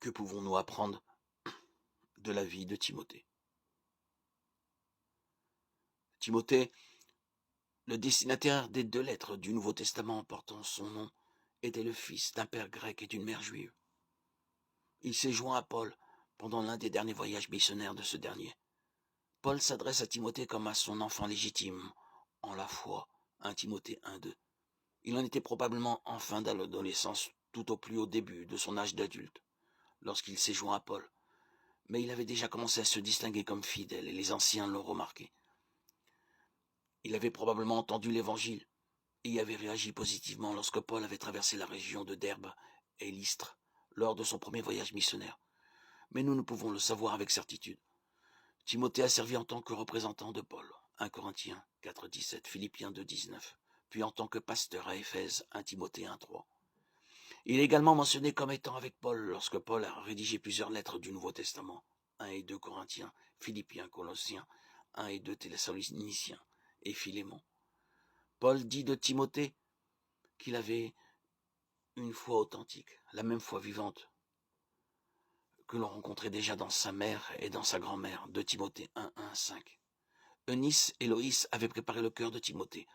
Que pouvons-nous apprendre de la vie de Timothée? Timothée, le destinataire des 2 lettres du Nouveau Testament portant son nom, était le fils d'un père grec et d'une mère juive. Il s'est joint à Paul pendant l'un des derniers voyages missionnaires de ce dernier. Paul s'adresse à Timothée comme à son enfant légitime, en la foi, 1 Timothée 1:2. Il en était probablement en fin d'adolescence, tout au plus au début de son âge d'adulte, lorsqu'il s'est joint à Paul. Mais il avait déjà commencé à se distinguer comme fidèle, et les anciens l'ont remarqué. Il avait probablement entendu l'Évangile, et y avait réagi positivement lorsque Paul avait traversé la région de Derbe et Lystre, lors de son premier voyage missionnaire. Mais nous ne pouvons le savoir avec certitude. Timothée a servi en tant que représentant de Paul, 1 Corinthiens 4:17, Philippiens 2:19, puis en tant que pasteur à Éphèse, 1 Timothée 1:3. Il est également mentionné comme étant avec Paul lorsque Paul a rédigé plusieurs lettres du Nouveau Testament, 1 et 2 Corinthiens, Philippiens, Colossiens, 1 et 2 Thessaloniciens et Philémon. Paul dit de Timothée qu'il avait une foi authentique, la même foi vivante que l'on rencontrait déjà dans sa mère et dans sa grand-mère, de Timothée 1:1-5. Eunice et Loïs avaient préparé le cœur de Timothée,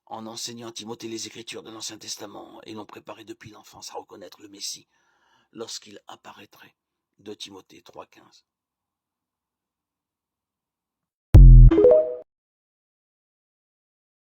en enseignant à Timothée les Écritures de l'Ancien Testament, et l'ont préparé depuis l'enfance à reconnaître le Messie lorsqu'il apparaîtrait, de Timothée 3:15.